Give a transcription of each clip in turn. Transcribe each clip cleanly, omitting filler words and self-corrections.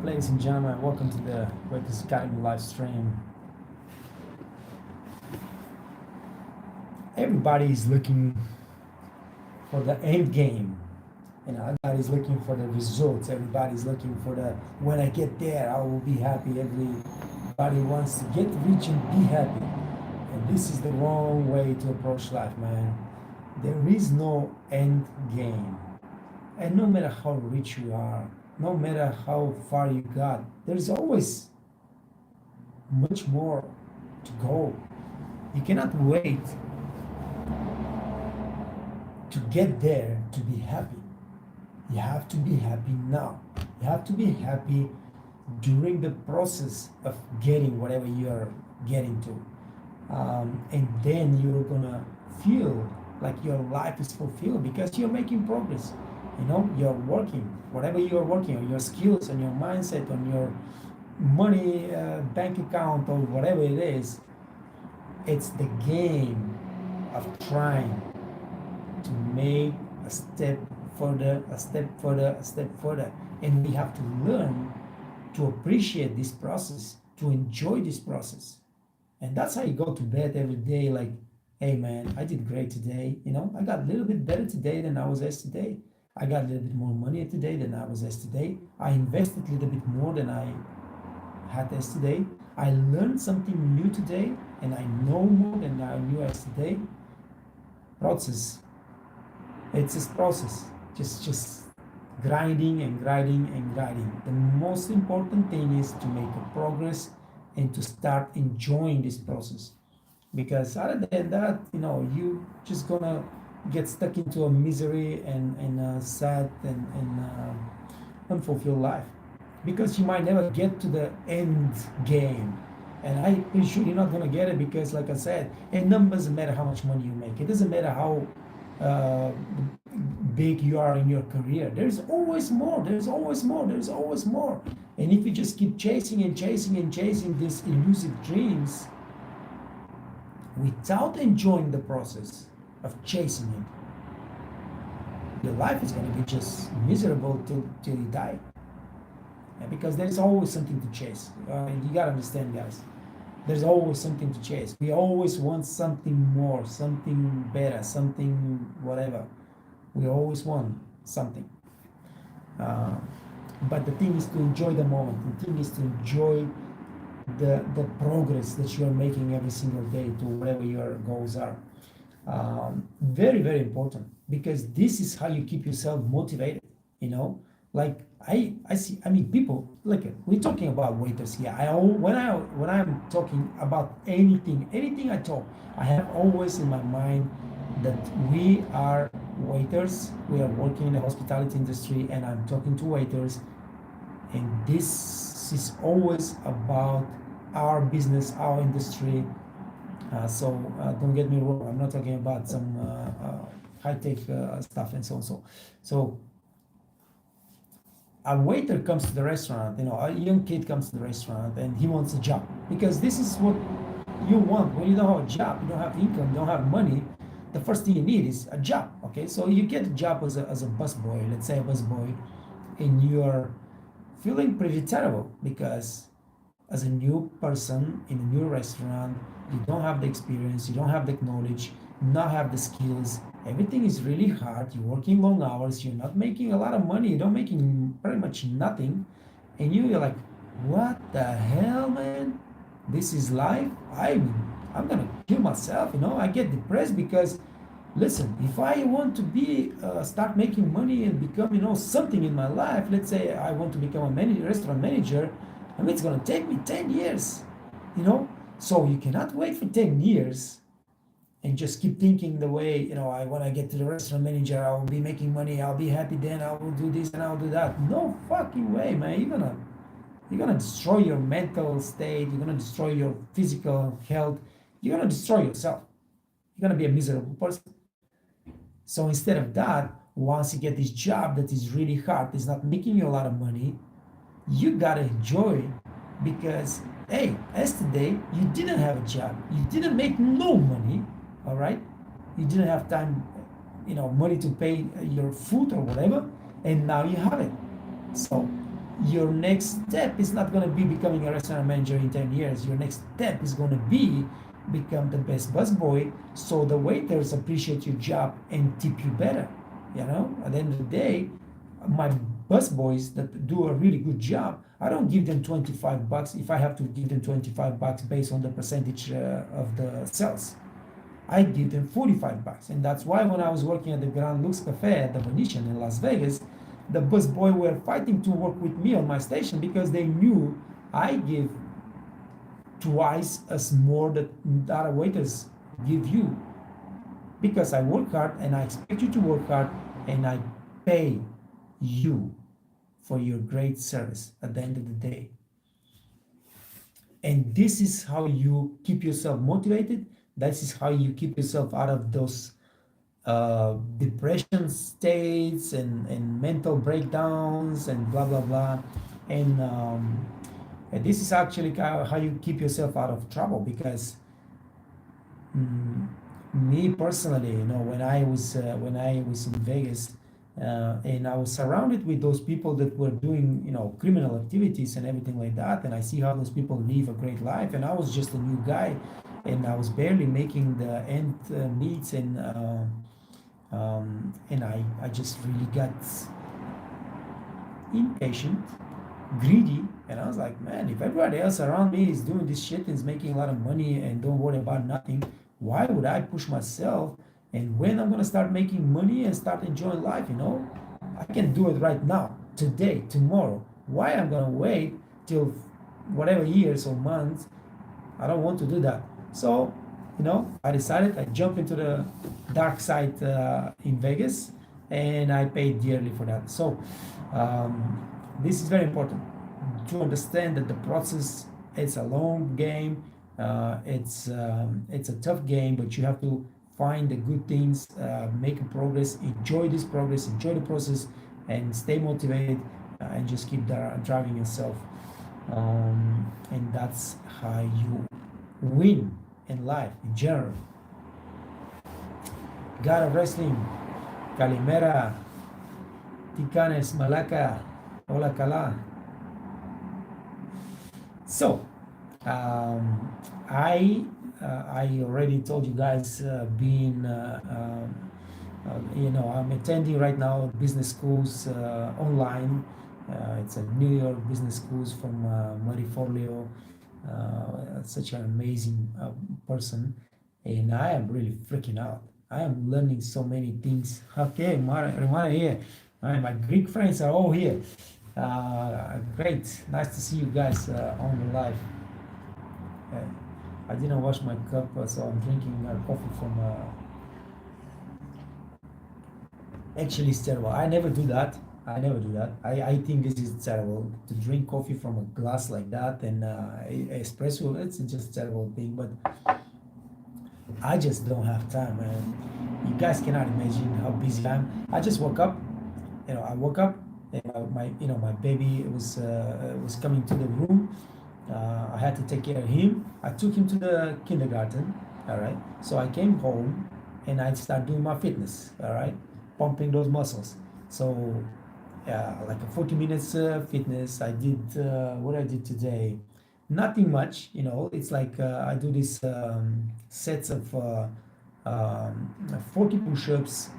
ladies and gentlemen? Welcome to the Wakers Academy live stream. Everybody is looking for the end game. Everybody's looking for the results. Everybody's looking for the when I get there, I will be happy. Everybody wants to get rich and be happy. And this is the wrong way to approach life, man. There is no end game. And no matter how rich you are, no matter how far you got, there's always much more to go. You cannot wait to get there to be happy. You have to be happy now. You have to be happy during the process of getting whatever you're getting to. And then you're gonna feel like your life is fulfilled because you're making progress. You're working, whatever you're working on, your skills, on your mindset, on your money, bank account, or whatever it is. It's the game of trying to make a step further, a step further, a step further. And we have to learn to appreciate this process, to enjoy this process. And that's how you go to bed every day like, hey man, I did great today. I got a little bit better today than I was yesterday. I got a little bit more money today than I was yesterday. I invested a little bit more than I had yesterday. I learned something new today, and I know more than I knew yesterday. Process. It's this process. Just grinding and grinding and grinding. The most important thing is to make a progress and to start enjoying this process. Because other than that, you just gonna get stuck into a misery and a sad and unfulfilled life, because you might never get to the end game. And I'm pretty sure you're not going to get it because, like I said, it doesn't matter how much money you make. It doesn't matter how big you are in your career. There's always more. There's always more. There's always more. And if you just keep chasing and chasing and chasing these elusive dreams without enjoying the process of chasing it, your life is going to be just miserable till you die. Because there's always something to chase. You got to understand, guys. There's always something to chase. We always want something more, something better, something whatever. We always want something. But the thing is to enjoy the moment. The thing is to enjoy the progress that you are making every single day to whatever your goals are. Very, very important, because this is how you keep yourself motivated. Like I see. I mean, people. Look, we're talking about waiters here. When I'm talking about anything I talk, I have always in my mind that we are waiters. We are working in the hospitality industry, and I'm talking to waiters, and this is always about our business, our industry. So don't get me wrong. I'm not talking about some high-tech stuff and so on. So a waiter comes to the restaurant. A young kid comes to the restaurant and he wants a job, because this is what you want when you don't have a job, you don't have income, you don't have money. The first thing you need is a job. Okay, so you get a job as a busboy, let's say a busboy, and you are feeling pretty terrible because as a new person in a new restaurant, you don't have the experience, you don't have the knowledge, you not have the skills. Everything is really hard. You're working long hours. You're not making a lot of money. You're not making pretty much nothing. And you're like, what the hell, man? This is life? I'm gonna kill myself. I get depressed because, listen, if I want to start making money and become, something in my life, let's say I want to become a restaurant manager, it's gonna take me 10 years, So you cannot wait for 10 years and just keep thinking the way, when I get to the restaurant manager, I will be making money, I'll be happy, then I will do this and I'll do that. No fucking way, man. You're gonna destroy your mental state, you're gonna destroy your physical health, you're gonna destroy yourself. You're gonna be a miserable person. So instead of that, once you get this job that is really hard, it's not making you a lot of money, you gotta enjoy it, because hey, yesterday you didn't have a job, you didn't make no money, all right? You didn't have time, money to pay your food or whatever, and now you have it. So your next step is not going to be becoming a restaurant manager in 10 years. Your next step is going to be become the best busboy, so the waiters appreciate your job and tip you better. You know, at the end of the day, my busboys that do a really good job, I don't give them 25 bucks if I have to give them 25 bucks based on the percentage of the sales. I give them 45 bucks. And that's why when I was working at the Grand Lux Cafe at the Venetian in Las Vegas, the busboy were fighting to work with me on my station because they knew I give twice as more that other waiters give you. Because I work hard and I expect you to work hard and I pay you for your great service at the end of the day. And this is how you keep yourself motivated. This is how you keep yourself out of those depression states and mental breakdowns and blah blah blah. And this is actually how you keep yourself out of trouble, because me personally, you know, when I was in Vegas, and I was surrounded with those people that were doing, you know, criminal activities and everything like that, and I see how those people live a great life, and I was just a new guy, and I was barely making the end meets, and I just really got impatient, greedy, and I was like, man, if everybody else around me is doing this shit and is making a lot of money and don't worry about nothing, why would I push myself? And when I'm gonna start making money and start enjoying life, you know, I can do it right now, today, tomorrow. Why I'm gonna wait till whatever years or months? I don't want to do that. So, you know, I decided I jump into the dark side in Vegas, and I paid dearly for that. So, this is very important to understand that the process, it's a long game. It's a tough game, but you have to find the good things, make a progress, enjoy this progress, enjoy the process, and stay motivated, and just keep driving yourself. And that's how you win in life in general. God of Wrestling, Kalimera, Tikanes, Malaka, Hola Kala. So, I already told you guys, you know, I'm attending right now business schools online. It's a New York business schools from Marie Forleo, such an amazing person, and I am really freaking out. I am learning so many things. Okay, Mara here. My Greek friends are all here. Great, nice to see you guys on the live. I didn't wash my cup, so I'm drinking coffee from. Actually, it's terrible. I never do that. I think this is terrible to drink coffee from a glass like that, and espresso. It's just a terrible thing, but I just don't have time, man. You guys cannot imagine how busy I am. I just woke up. You know, I woke up, and my baby was coming to the room. I had to take care of him. I took him to the kindergarten. All right. So I came home, and I started doing my fitness. All right, pumping those muscles. So, like a 40 minutes fitness. I did what I did today. Nothing much, you know. It's like I do these sets of 40 push-ups,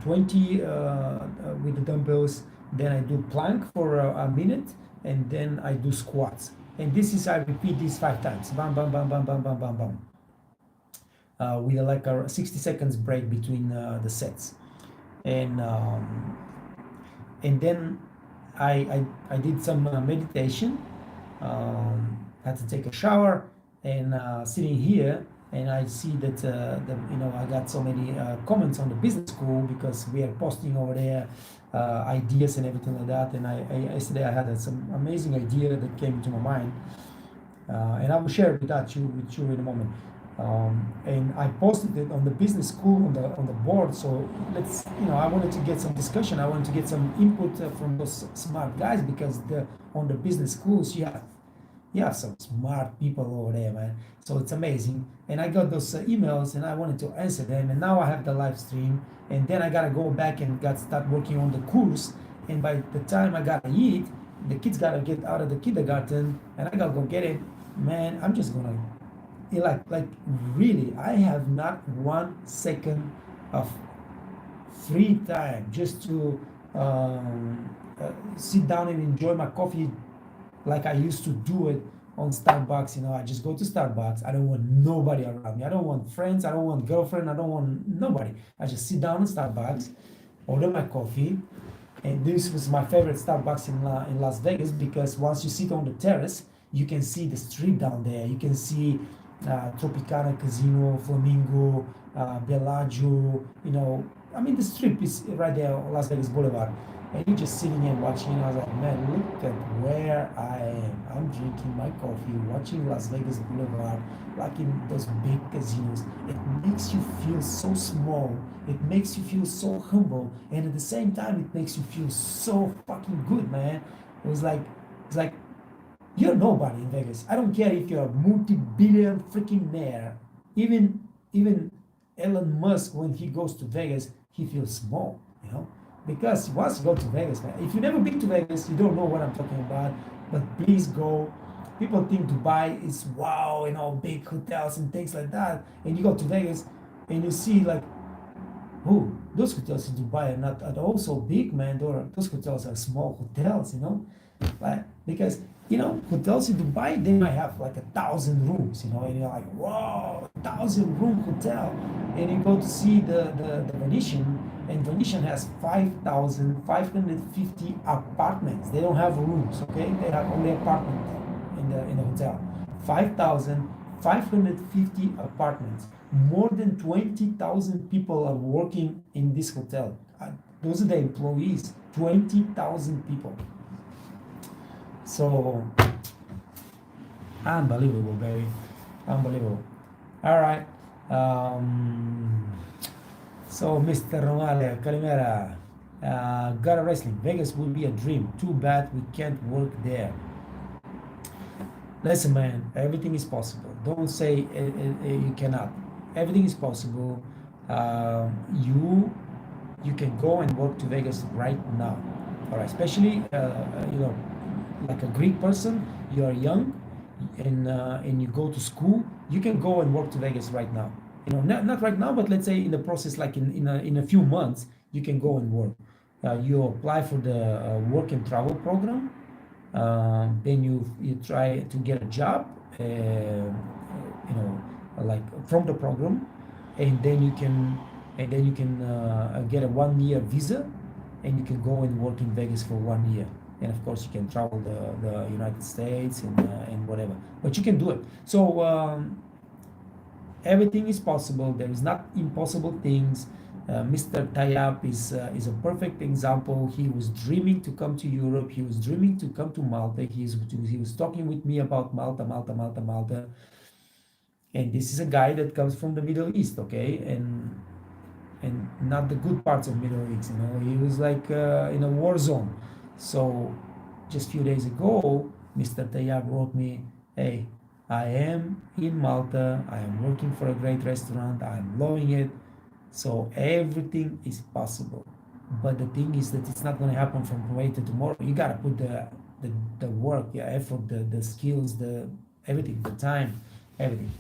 20 with the dumbbells. Then I do plank for a minute, and then I do squats. And this is, I repeat this 5 times. Bam, bam, bam, bam, bam, bam, bam, bam. With like a 60 seconds break between the sets. And then I did some meditation. Had to take a shower, and sitting here, and I see that I got so many comments on the business school, because we are posting over there ideas and everything like that. And yesterday I had some amazing idea that came into my mind, and I will share it with you in a moment. And I posted it on the business school on the board. So I wanted to get some discussion. I wanted to get some input from those smart guys, because on the business schools you have some smart people over there, man. So it's amazing. And I got those emails, and I wanted to answer them. And now I have the live stream, and then I gotta go back and start working on the course. And by the time I gotta eat, the kids gotta get out of the kindergarten and I gotta go get it, man, I'm just gonna like really, I have not 1 second of free time just to sit down and enjoy my coffee like I used to do it on Starbucks. I just go to Starbucks. I don't want nobody around me. I don't want friends. I don't want girlfriend. I don't want nobody. I just sit down in Starbucks, order my coffee, and this was my favorite Starbucks in Las Vegas because once you sit on the terrace, you can see the strip down there. You can see Tropicana Casino, Flamingo, Bellagio. I mean, the strip is right there on Las Vegas Boulevard. And you're just sitting and watching. I was like, man, look at where I am. I'm drinking my coffee, watching Las Vegas Boulevard, like in those big casinos. It makes you feel so small. It makes you feel so humble. And at the same time, it makes you feel so fucking good, man. It's like you're nobody in Vegas. I don't care if you're a multi-billion freaking mayor. Even Elon Musk, when he goes to Vegas, he feels small. Because once you go to Vegas, man, if you've never been to Vegas, you don't know what I'm talking about. But please go. People think Dubai is wow, big hotels and things like that. And you go to Vegas and you see like, oh, those hotels in Dubai are not at all so big, man. Those hotels are small hotels. Like, because hotels in Dubai, they might have like 1,000 rooms, and you're like, wow, 1,000-room hotel. And you go to see the Venetian, and Venetian has 5,550 apartments. They don't have rooms, okay? They have only apartments in the hotel. 5,550 apartments. More than 20,000 people are working in this hotel. Those are the employees. 20,000 people. So, unbelievable, baby. Unbelievable. All right. So, Mr. Romale, Calimera, Gara Wrestling, Vegas would be a dream. Too bad we can't work there. Listen, man, everything is possible. Don't say you cannot. Everything is possible. You can go and work to Vegas right now. All right, especially like a Greek person, you are young, and you go to school, you can go and work to Vegas right now. Not right now, but let's say in the process, like in a few months, you can go and work. You apply for the work and travel program. Then you try to get a job, like from the program, and then you can get a 1-year visa, and you can go and work in Vegas for 1 year. And of course, you can travel the United States and whatever. But you can do it. So everything is possible. There is not impossible things. Mr. Tayyab is a perfect example. He was dreaming to come to Europe. He was dreaming to come to Malta. He was talking with me about Malta. And this is a guy that comes from the Middle East, okay? And not the good parts of Middle East. He was like in a war zone. So just a few days ago, Mr. Tayyab wrote me, hey, I am in Malta. I am working for a great restaurant. I'm loving it. So everything is possible. But the thing is that it's not going to happen from today to tomorrow. You got to put the work, the effort, the skills, everything, the time, everything.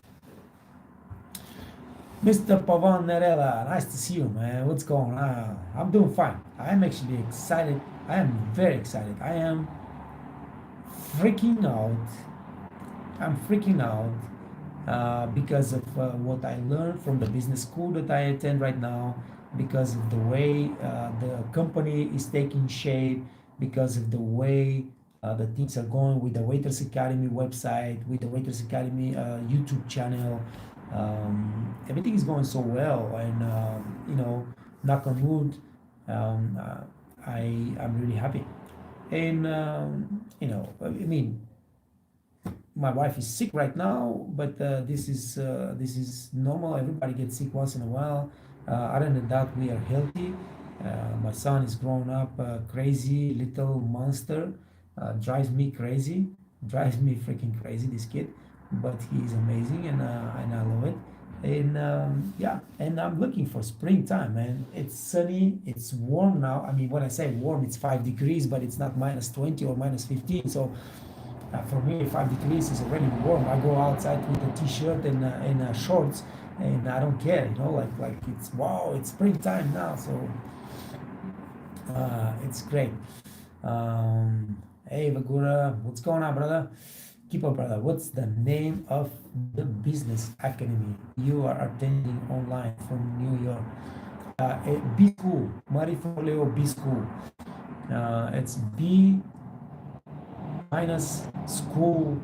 Mr. Pavan Nerella, nice to see you, man. What's going on? I'm doing fine. I am actually excited. I am very excited. I am freaking out. I'm freaking out because of what I learned from the business school that I attend right now, because of the way the company is taking shape, because of the way the things are going with the Waiters Academy website, with the Waiters Academy YouTube channel. Everything is going so well, and knock on wood, I'm really happy. And I mean, my wife is sick right now, but this is normal. Everybody gets sick once in a while. Other than that, we are healthy. My son is growing up crazy little monster. Drives me crazy. Drives me freaking crazy, this kid. But he's amazing, and I love it. And yeah, and I'm looking for springtime, man. It's sunny, it's warm now. I mean, when I say warm, it's 5 degrees, but it's not -20 or -15. So for me, 5 degrees is already warm. I go outside with a t-shirt and shorts, and I don't care, you know, like it's wow, it's springtime now. So it's great. Hey, Vagura, what's going on, brother? Keep up, brother. What's the name of the business academy you are attending online from New York? B School, Marie Forleo B School. It's B minus school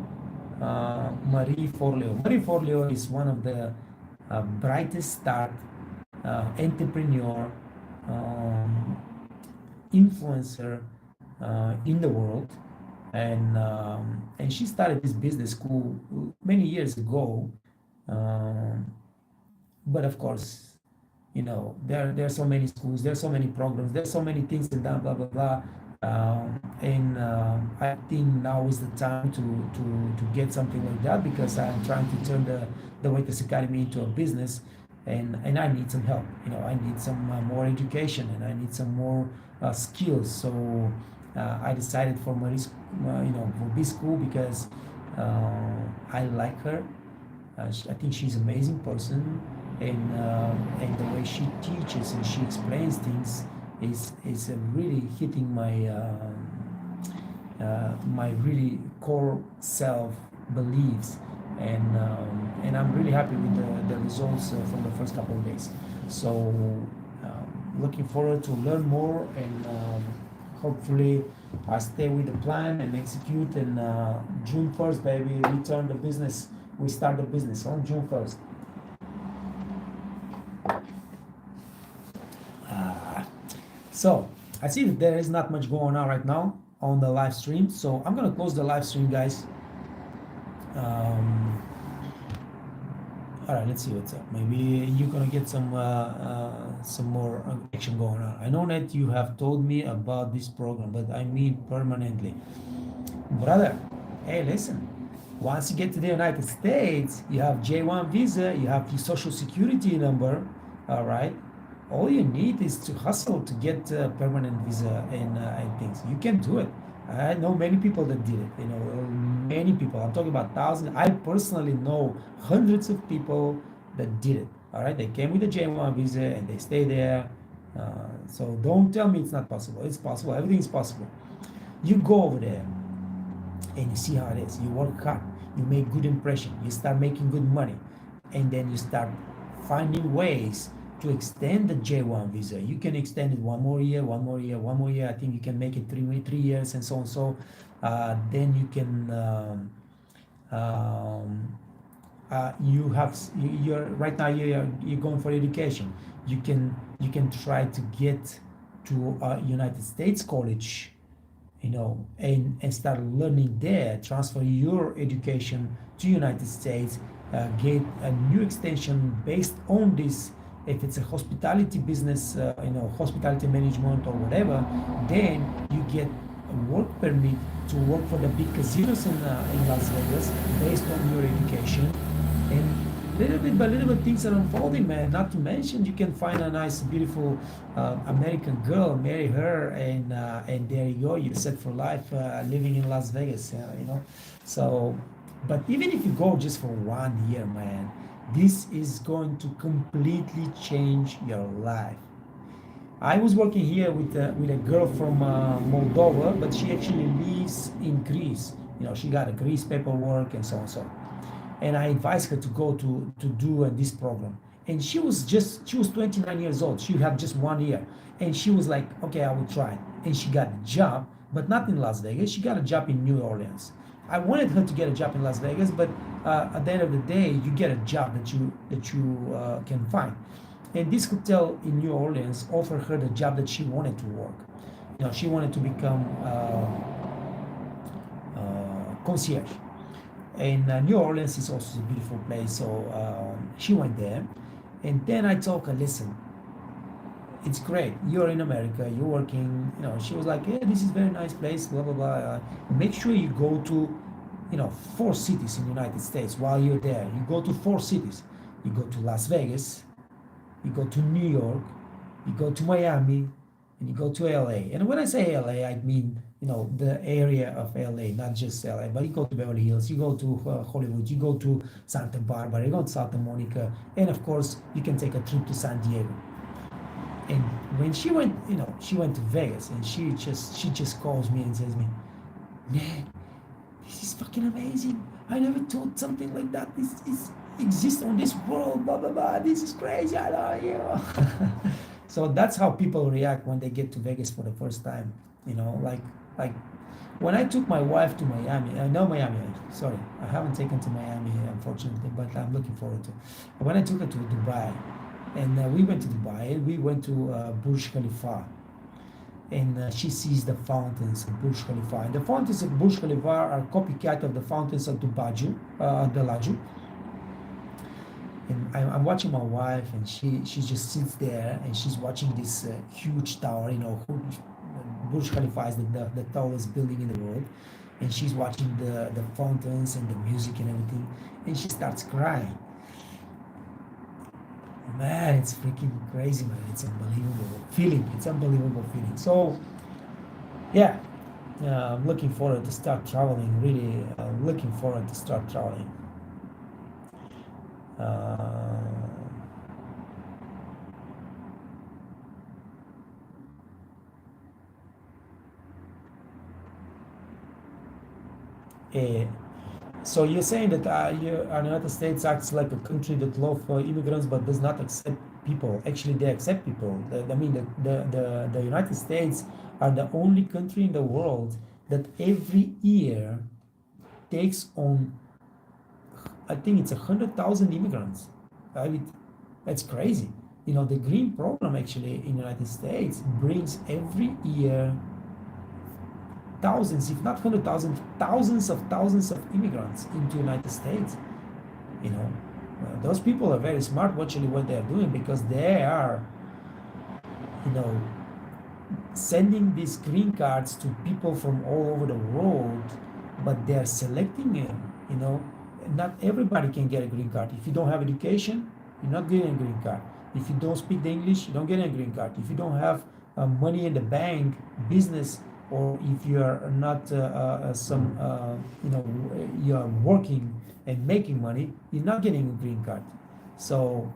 Marie Forleo. Marie Forleo is one of the brightest start entrepreneur influencer in the world, and she started this business school many years ago. Um, but of course, you know, there are so many schools, there's so many programs, there's so many things and blah blah blah. And I think now is the time to get something like that, because I'm trying to turn the Waiters Academy into a business, and I need some help. You know, I need some more education, and I need some more skills. So I decided for Marie's, you know, for B School, because I like her. I think she's an amazing person, and the way she teaches and she explains things is really hitting my really core self beliefs, and I'm really happy with the results from the first couple of days. So looking forward to learn more, and hopefully I stay with the plan and execute. And June 1st, baby, return the business. We start the business on June 1st. So I see that there is not much going on right now on the live stream, so I'm gonna close the live stream, guys. All right, let's see what's up. Maybe you're gonna get some more action going on. I know that you have told me about this program, but I mean permanently, brother. Hey, listen. Once you get to the United States, you have J1 visa, you have your social security number. All right. All you need is to hustle to get a permanent visa and things. You can do it. I know many people that did it. You know, many people. I'm talking about thousands. I personally know hundreds of people that did it. All right, they came with a J1 visa and they stay there. So don't tell me it's not possible. It's possible. Everything is possible. You go over there and you see how it is. You work hard. You make good impression. You start making good money, and then you start finding ways to extend the J1 visa. You can extend it one more year, one more year, one more year. I think you can make it 3 years and so on. So then you can you have you're right now you're going for education. You can try to get to a United States college, you know, and start learning there. Transfer your education to United States. Get a new extension based on this. If it's a hospitality business, you know, hospitality management or whatever, then you get a work permit to work for the big casinos in Las Vegas based on your education. And little bit by little bit things are unfolding, man. Not to mention, you can find a nice, beautiful American girl, marry her, and there you go. You're set for life, living in Las Vegas. You know, so. But even if you go just for 1 year, man, this is going to completely change your life. I was working here with a girl from Moldova, but she actually lives in Greece. You know, she got a Greece paperwork and so on so. And I advised her to go to do this program. And she was 29 years old. She had just 1 year, and she was like, okay, I will try. And she got a job, but not in Las Vegas. She got a job in New Orleans. I wanted her to get a job in Las Vegas, but at the end of the day, you get a job that you can find. And this hotel in New Orleans offered her the job that she wanted to work. You know, she wanted to become concierge. And New Orleans is also a beautiful place, so she went there. And then I told her, listen, it's great. You're in America. You're working. You know, she was like, "Yeah, this is a very nice place." Blah blah blah. Make sure you go to, you know, 4 cities in the United States while you're there. You go to 4 cities. you go to Las Vegas, you go to New York, you go to Miami, and you go to LA. And when I say LA, I mean, the area of LA, not just LA, but you go to Beverly Hills, you go to Hollywood, you go to Santa Barbara, you go to Santa Monica, and of course, you can take a trip to San Diego. And when she went, she went to Vegas, and she just calls me and says to me, man, this is fucking amazing. I never thought something like that this exists on this world, blah blah blah. This is crazy. I love you. So that's how people react when they get to Vegas for the first time. Like when I took my wife to Miami. No, Miami. Sorry, I haven't taken to Miami, unfortunately, but I'm looking forward to. When I took her to Dubai, and we went to Dubai, we went to Burj Khalifa, and she sees the fountains of Burj Khalifa. And the fountains of Burj Khalifa are copycat of the fountains of Bellagio. And I'm watching my wife, and she just sits there, and she's watching this huge tower. Burj Khalifa is the tallest building in the world, and she's watching the fountains and the music and everything, and she starts crying. Man, it's freaking crazy, man. It's unbelievable feeling. It's unbelievable feeling. So, yeah, I'm looking forward to start traveling. Really, looking forward to start traveling. So you're saying that United States acts like a country that loves immigrants but does not accept people. Actually, they accept people. The United States are the only country in the world that every year takes on, I think it's 100,000 immigrants. I mean, that's crazy. The Green Program actually in the United States brings every year thousands, if not 100,000, thousands of immigrants into the United States. Those people are very smart actually what they're doing, because they are, sending these green cards to people from all over the world, but they're selecting them. Not everybody can get a green card. If you don't have education, you're not getting a green card. If you don't speak the English, you don't get a green card. If you don't have money in the bank, business, or if you are not you are working and making money, you're not getting a green card. So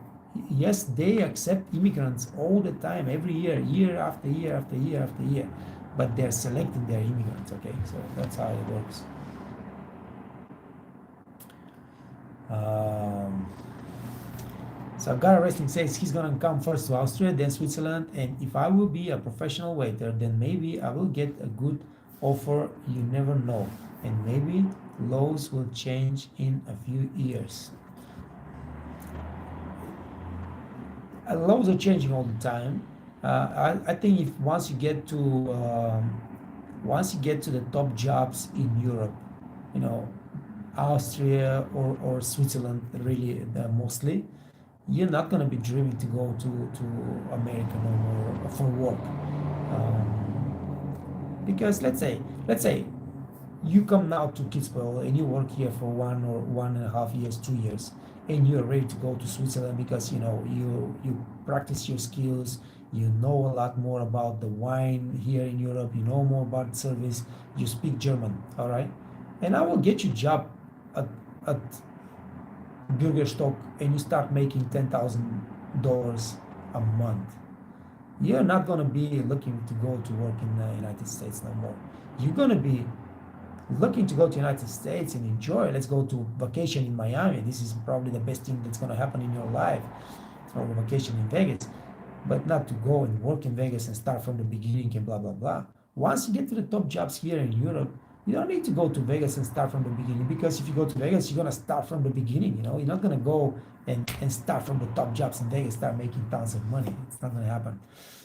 yes, they accept immigrants all the time, every year, year after year after year after year, but they're selecting their immigrants. Okay, so that's how it works. So Gara Wrestling says he's gonna come first to Austria, then Switzerland, and if I will be a professional waiter, then maybe I will get a good offer. You never know, and maybe laws will change in a few years. Laws are changing all the time. I think if once you get to the top jobs in Europe, Austria or Switzerland, really mostly, you're not going to be dreaming to go to America no more for work. Because let's say you come now to Kitzbühel and you work here for 1 or 1.5 years, 2 years, and you're ready to go to Switzerland because you practice your skills, you know a lot more about the wine here in Europe, you know more about service, you speak German, all right? And I will get you a job at Bürgerstock, and you start making $10,000 a month. You're not going to be looking to go to work in the United States no more. You're going to be looking to go to the United States and enjoy. Let's go to vacation in Miami. This is probably the best thing that's going to happen in your life, or a vacation in Vegas, but not to go and work in Vegas and start from the beginning and blah, blah, blah. Once you get to the top jobs here in Europe, you don't need to go to Vegas and start from the beginning, because if you go to Vegas, you're going to start from the beginning. You're not going to go and start from the top jobs in Vegas, start making tons of money. It's not going to happen.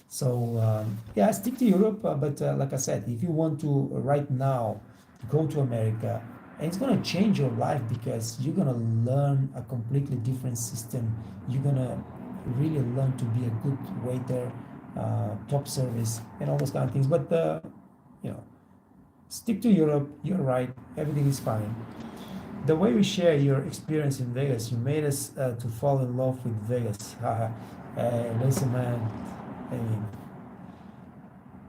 So, yeah, stick to Europe. But like I said, if you want to right now go to America, and it's going to change your life, because you're going to learn a completely different system. You're going to really learn to be a good waiter, top service, and all those kind of things. But, stick to Europe. You're right. Everything is fine. the way we share your experience in Vegas, you made us to fall in love with Vegas. Listen, man, I mean,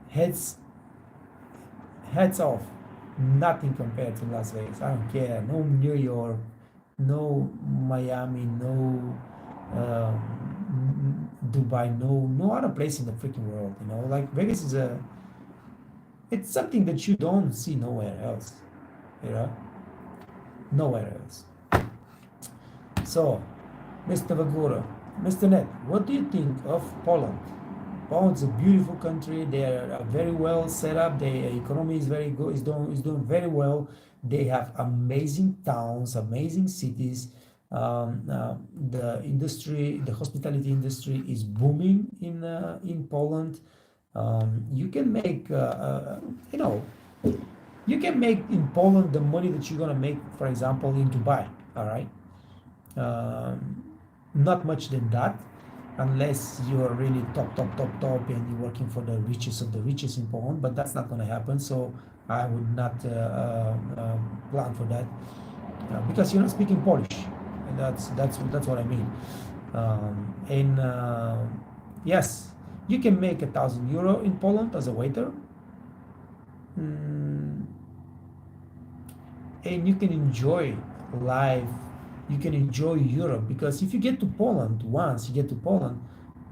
heads heads off. Nothing compared to Las Vegas. I don't care. No New York, no Miami, no Dubai, no other place in the freaking world. You know, like Vegas is it's something that you don't see nowhere else. You know, nowhere else. So, Mr. Vagura, Mr. Net, what do you think of Poland? Poland's a beautiful country. They are very well set up. Their economy is very good. Is doing very well. They have amazing towns, amazing cities. The industry, the hospitality industry, is booming in Poland. You can make, you know, you can make in Poland the money that you're gonna make, for example, in Dubai. All right, not much than that, unless you are really top, and you're working for the richest of the richest in Poland. But that's not gonna happen. So I would not plan for that because you're not speaking Polish, and that's what I mean. And yes, you can make €1,000 in Poland as a waiter. And you can enjoy life, you can enjoy Europe, because if you get to Poland, once you get to Poland,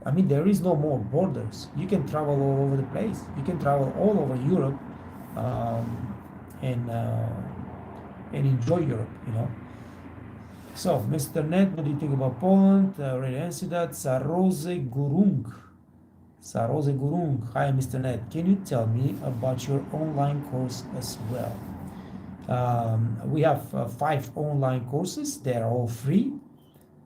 I mean, there is no more borders. You can travel all over the place. You can travel all over Europe, and enjoy Europe, you know. So, Mr. Net, what do you think about Poland? I already answered that. Sarose Gurung. Hi, Mr. Net. Can you tell me about your online course as well? We have 5 online courses. They're all free.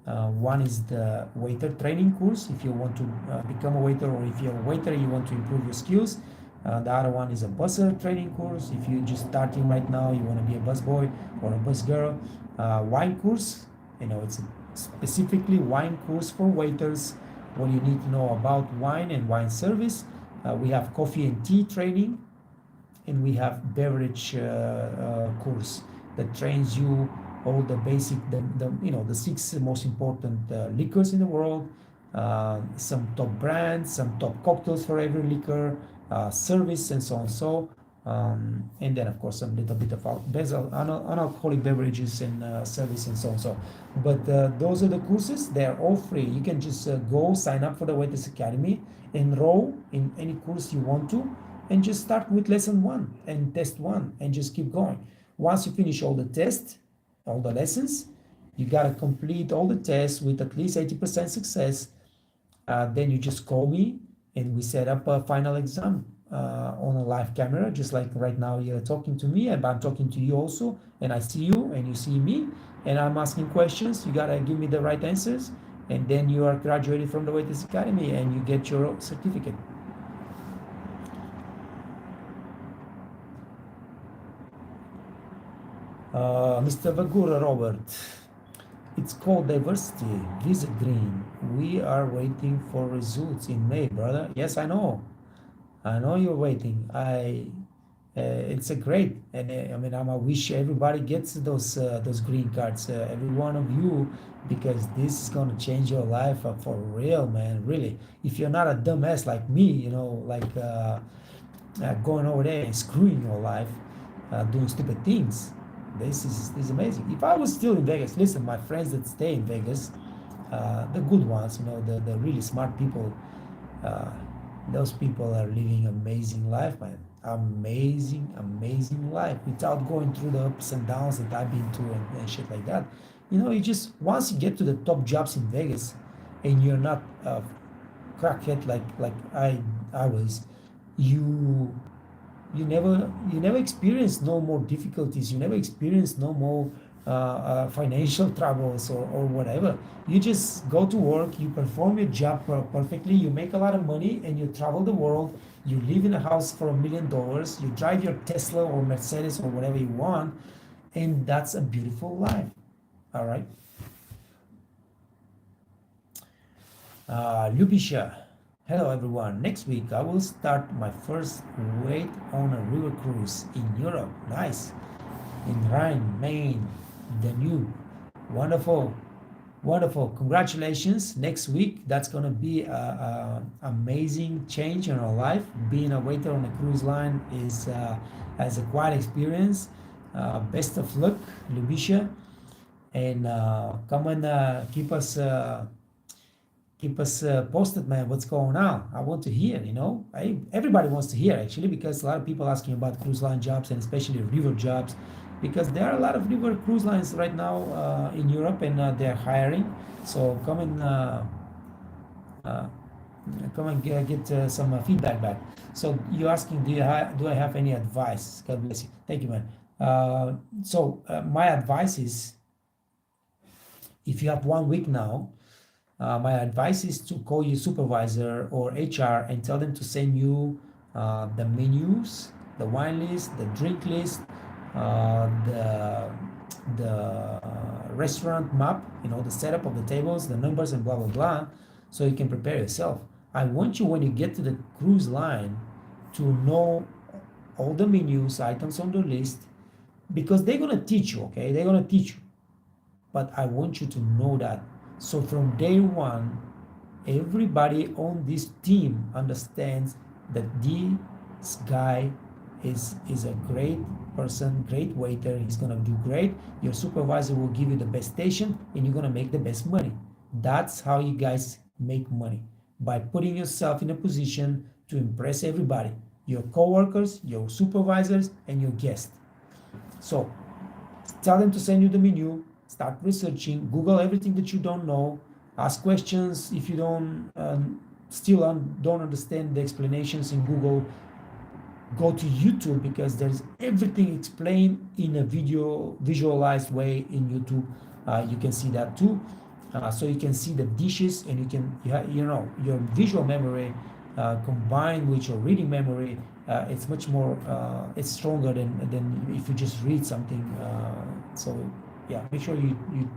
One is the waiter training course, if you want to become a waiter, or if you're a waiter you want to improve your skills. The other one is a busser training course. If you're just starting right now, you want to be a busboy or a busgirl. Wine course, you know, it's a specifically wine course for waiters, what you need to know about wine and wine service. We have coffee and tea training, and we have beverage course that trains you all the basic, the 6 most important liquors in the world, some top brands, some top cocktails for every liquor, service, and so on. So, and then of course some little bit of unalcoholic beverages and service, and so on. So, but those are the courses. They are all free. You can just go sign up for the Waiters Academy, enroll in any course you want to, and just start with lesson 1 and test 1, and just keep going. Once you finish all the tests, all the lessons, you gotta complete all the tests with at least 80% success. Then you just call me, and we set up a final exam on a live camera, just like right now you're talking to me, and I'm talking to you also, and I see you and you see me, and I'm asking questions. You gotta give me the right answers, and then you are graduated from the Waiters Academy, and you get your certificate. Mr. Vagura Robert, it's called diversity, Visit Green. We are waiting for results in May, brother. Yes, I know you're waiting. It's a great, and I mean, I wish everybody gets those green cards, every one of you, because this is gonna change your life for real, man. Really, if you're not a dumbass like me, you know, like going over there and screwing your life, doing stupid things. This is amazing. If I was still in Vegas, listen, my friends that stay in Vegas, the good ones, you know, the really smart people, those people are living amazing life, man. Amazing life, without going through the ups and downs that I've been through, and shit like that. You know, you just, once you get to the top jobs in Vegas, and you're not a crackhead like I was, you never experience no more difficulties. You never experience no more financial troubles or whatever. You just go to work, you perform your job perfectly, you make a lot of money, and you travel the world. You live in a house for $1 million, you drive your Tesla or Mercedes or whatever you want, and that's a beautiful life. All right. Lubisha, hello everyone. Next week I will start my first wait on a river cruise in Europe. Nice. In Rhine, Maine. the new. Wonderful. Wonderful. Congratulations. Next week, that's going to be a amazing change in our life. Being a waiter on a cruise line is as a quite experience. Best of luck, Lubicia. And come and keep us posted, man. What's going on? I want to hear, everybody wants to hear, actually, because a lot of people asking about cruise line jobs, and especially river jobs, because there are a lot of river cruise lines right now in Europe, and they're hiring. So come and get some feedback back. So you're asking, do I have any advice? God bless you. Thank you, man. My advice is, if you have 1 week now, my advice is to call your supervisor or HR and tell them to send you the menus, the wine list, the drink list, the restaurant map, the setup of the tables, the numbers, and blah blah blah, so you can prepare yourself. I want you, when you get to the cruise line, to know all the menus, items on the list, because they're gonna teach you, okay? They're gonna teach you, but I want you to know that. So from day one, everybody on this team understands that this guy is a great person, great waiter. He's gonna do great. Your supervisor will give you the best station, and you're gonna make the best money. That's how you guys make money, by putting yourself in a position to impress everybody, your coworkers, your supervisors, and your guests. So tell them to send you the menu. Start researching, Google everything that you don't know, ask questions if you don't understand the explanations in Google. Go to YouTube, because there's everything explained in a visualized way in YouTube. You can see that too. So you can see the dishes, and you can, your visual memory combined with your reading memory, it's much more, it's stronger than if you just read something. So yeah, make sure you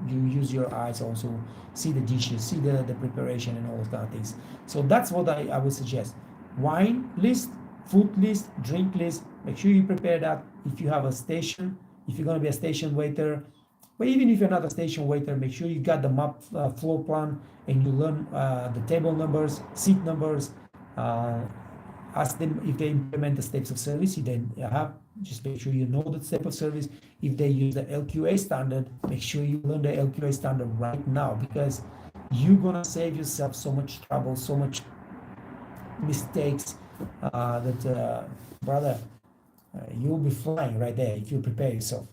use your eyes also, see the dishes, see the preparation, and all those kind of things. So that's what I would suggest. Wine list, food list, drink list, make sure you prepare that. If you have a station, if you're going to be a station waiter, but even if you're not a station waiter, make sure you got the map, floor plan, and you learn the table numbers, seat numbers. Ask them if they implement the steps of service. If they have, just make sure you know the step of service. If they use the LQA standard, make sure you learn the LQA standard right now, because you're gonna save yourself so much trouble, so much mistakes, brother, you'll be flying right there if you prepare yourself.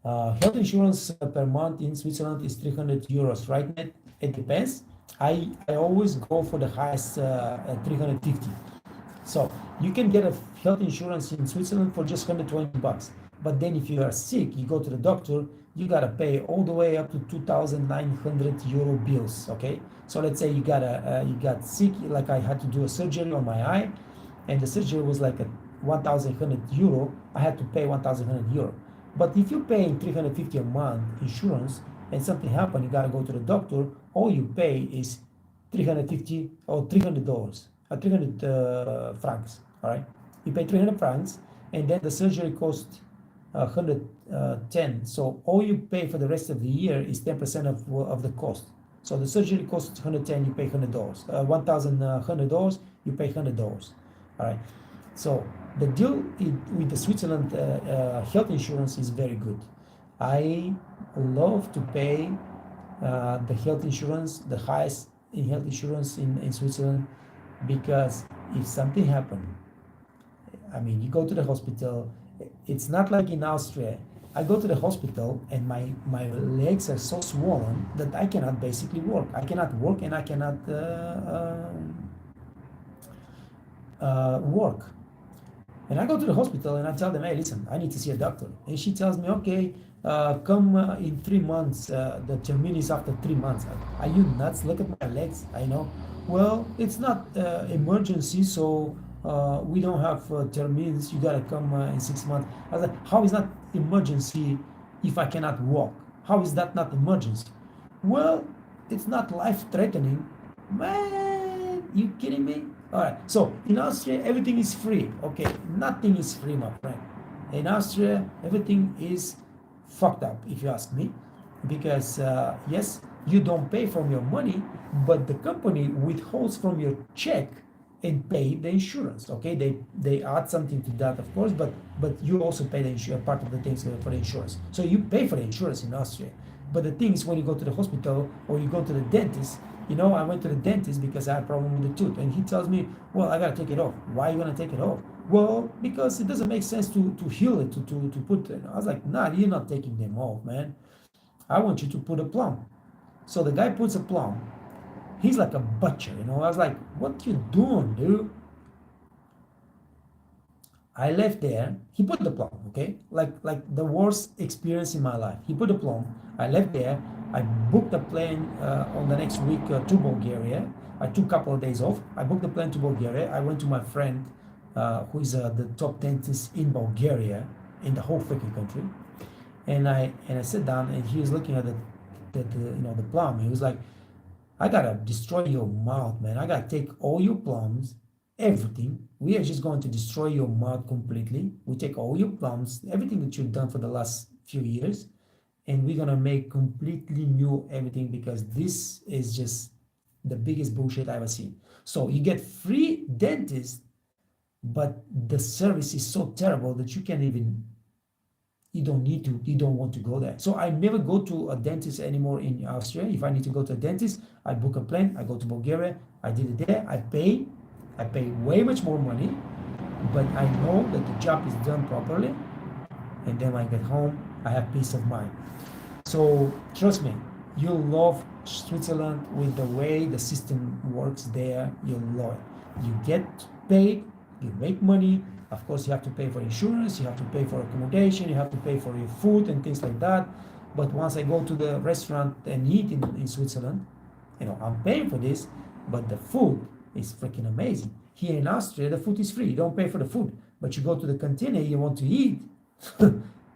Health insurance per month in Switzerland is 300 euros, right? It depends. I always go for the highest, 350. So you can get a health insurance in Switzerland for just $120. But then if you are sick, you go to the doctor, you gotta pay all the way up to 2,900 euro bills. Okay, so let's say you got sick, like I had to do a surgery on my eye, and the surgery was like a 1,100 euro. I had to pay 1,100 euro. But if you're paying 350 a month insurance, and something happened, you gotta go to the doctor, all you pay is 350 or $300, 300 francs. All right, you pay 300 francs, and then the surgery costs 110. So all you pay for the rest of the year is 10% of the cost. So the surgery costs 110, you pay $100. $1,100, you pay $100. All right. So the deal with the Switzerland health insurance is very good. I love to pay the health insurance, the highest in health insurance in Switzerland, because if something happened, I mean, you go to the hospital, it's not like in Austria. I go to the hospital and my legs are so swollen that I cannot basically work. I cannot work, and I cannot work. And I go to the hospital and I tell them, hey, listen, I need to see a doctor. And she tells me, okay, come in 3 months. The termin is after 3 months. Are you nuts? Look at my legs. I know. Well, it's not emergency, so we don't have termins. You gotta come in 6 months. I was like, how is that emergency if I cannot walk? How is that not emergency? Well, it's not life-threatening. Man, you kidding me? All right. So in Austria, everything is free. Okay, nothing is free, my friend. In Austria, everything is fucked up, if you ask me, because yes, you don't pay from your money, but the company withholds from your check and pay the insurance. Okay, they add something to that, of course, but you also pay the insurance, part of the things for the insurance. So you pay for the insurance in Austria. But the thing is, when you go to the hospital or you go to the dentist, you know, I went to the dentist because I had a problem with the tooth, and he tells me, well, I gotta take it off. Why are you gonna take it off? Well, because it doesn't make sense to heal it, to put it. I was like, nah, you're not taking them off, man. I want you to put a plumb. So the guy puts a plumb. He's like a butcher, you know. I was like, what you doing, dude? I left there. He put the plumb, okay? Like the worst experience in my life. He put the plumb. I left there. I booked a plane on the next week to Bulgaria. I took a couple of days off. I booked the plane to Bulgaria. I went to my friend who is the top dentist in Bulgaria, in the whole freaking country. And I sat down, and he was looking at the plumb. He was like, I gotta destroy your mouth, man. I gotta take all your plums, everything. We are just going to destroy your mouth completely. We take all your plums, everything that you've done for the last few years, and we're gonna make completely new everything, because this is just the biggest bullshit I've ever seen. So you get free dentist, but the service is so terrible that you can't even, you don't want to go there. So I never go to a dentist anymore in Austria. If I need to go to a dentist, I book a plane, I go to Bulgaria, I did it there, I pay way much more money, but I know that the job is done properly, and then when I get home, I have peace of mind. So trust me, you'll love Switzerland with the way the system works there. You'll love it. You get paid, you make money. Of course, you have to pay for insurance, you have to pay for accommodation, you have to pay for your food and things like that. But once I go to the restaurant and eat in Switzerland, you know, I'm paying for this, but the food is freaking amazing. Here in Austria, the food is free. You don't pay for the food. But you go to the canteen and you want to eat,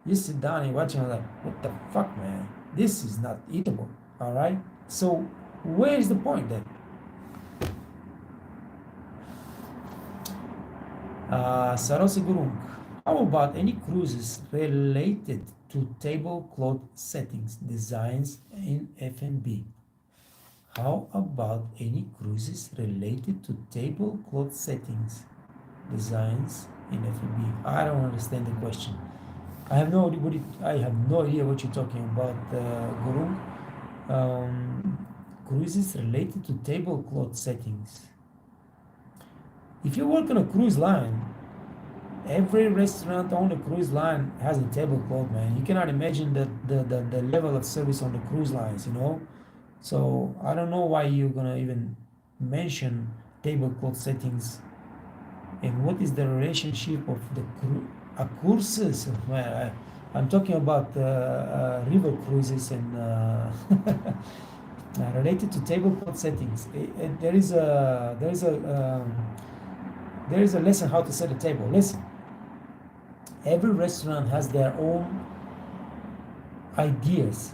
you sit down and watch, and I'm like, what the fuck, man? This is not eatable, all right? So where is the point then? Sarosi Gurung, how about any cruises related to tablecloth settings, designs in F&B? How about any cruises related to tablecloth settings, designs in F&B? I don't understand the question. I have no idea what you're talking about, Gurung. Cruises related to tablecloth settings. If you work on a cruise line, every restaurant on the cruise line has a tablecloth, man. You cannot imagine the level of service on the cruise lines, you know. So I don't know why you're gonna even mention tablecloth settings, and what is the relationship of the cruises? Well, I'm talking about river cruises and related to tablecloth settings. There is a lesson how to set a table. Listen, every restaurant has their own ideas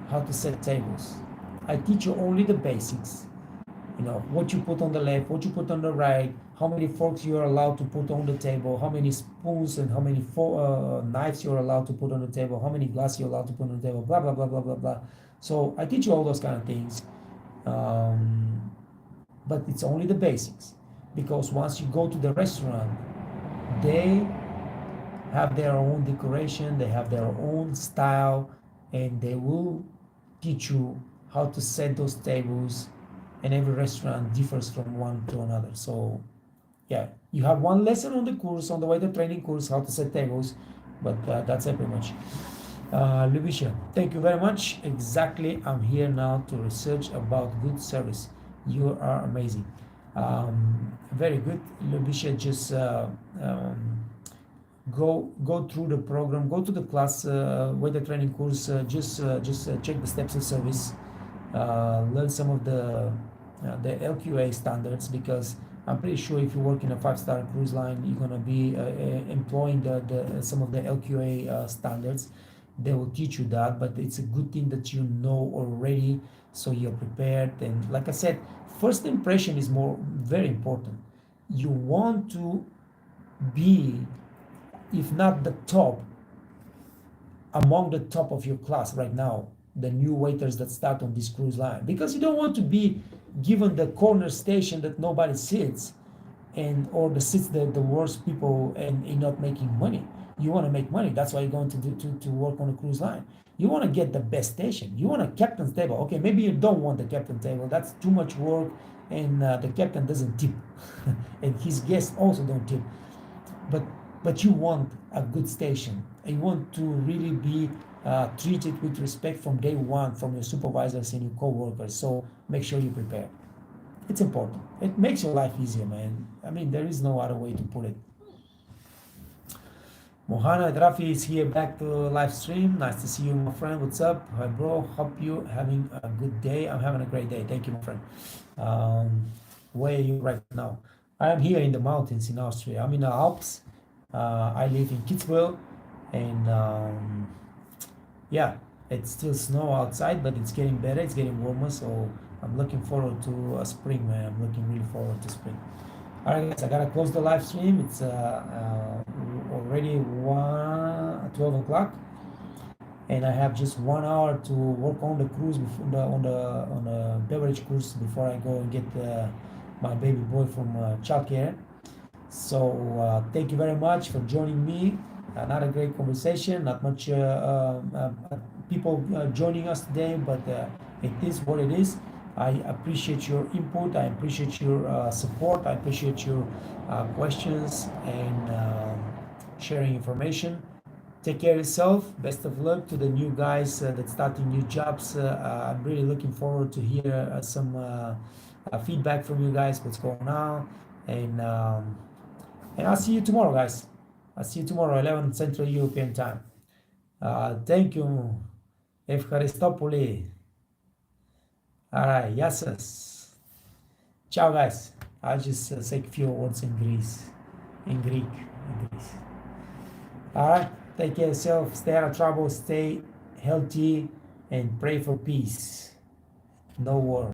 how to set tables. I teach you only the basics. You know, what you put on the left, what you put on the right, how many forks you are allowed to put on the table, how many spoons and how many knives you're allowed to put on the table, how many glasses you're allowed to put on the table, blah, blah, blah, blah, blah, blah. So I teach you all those kind of things. But it's only the basics. Because once you go to the restaurant, they have their own decoration, they have their own style, and they will teach you how to set those tables, and every restaurant differs from one to another. So yeah, you have one lesson on the course, on the waiter training course, how to set tables, but that's it pretty much. Lubisha, thank you very much. Exactly, I'm here now to research about good service. You are amazing. Very good, Lubisha. Just go through the program, go to the class, waiter training course. Just check the steps of service, learn some of the LQA standards, because I'm pretty sure if you work in a 5-star cruise line, you're gonna be employing some of the LQA standards. They will teach you that, but it's a good thing that you know already, so you're prepared. And like I said, first impression is very important. You want to be if not the top, among the top of your class right now, the new waiters that start on this cruise line, because you don't want to be given the corner station that nobody sits, and or the seats the worst people, and you're not making money. You want to make money. That's why you're going to work on a cruise line. You want to get the best station. You want a captain's table. Okay, maybe you don't want the captain table. That's too much work, and the captain doesn't tip, and his guests also don't tip. But you want a good station. You want to really be treated with respect from day one from your supervisors and your co-workers. So make sure you prepare. It's important. It makes your life easier, man. I mean, there is no other way to put it. Mohana Rafi is here back to live stream. Nice to see you, my friend. What's up? Hi, bro. Hope you having a good day. I'm having a great day. Thank you, my friend. Where are you right now? I am here in the mountains in Austria. I'm in the Alps. I live in Kitzbühel, and yeah, it's still snow outside, but it's getting better. It's getting warmer, so I'm looking forward to spring, man. I'm looking really forward to spring. All right, guys, I gotta close the live stream. It's already 12 o'clock, and I have just 1 hour to work on the cruise before on the beverage cruise before I go and get my baby boy from childcare. So thank you very much for joining me. Another great conversation. Not much people joining us today, but it is what it is. I appreciate your input. I appreciate your support. I appreciate your questions and sharing information. Take care of yourself. Best of luck to the new guys that starting new jobs. I'm really looking forward to hear some feedback from you guys. What's going on? And I'll see you tomorrow, guys. I'll see you tomorrow, 11 Central European Time. Thank you. Evcharistopouli. All right, yeses. Ciao, guys. I'll just say a few words in Greek. All right, take care of yourself. Stay out of trouble. Stay healthy and pray for peace. No war.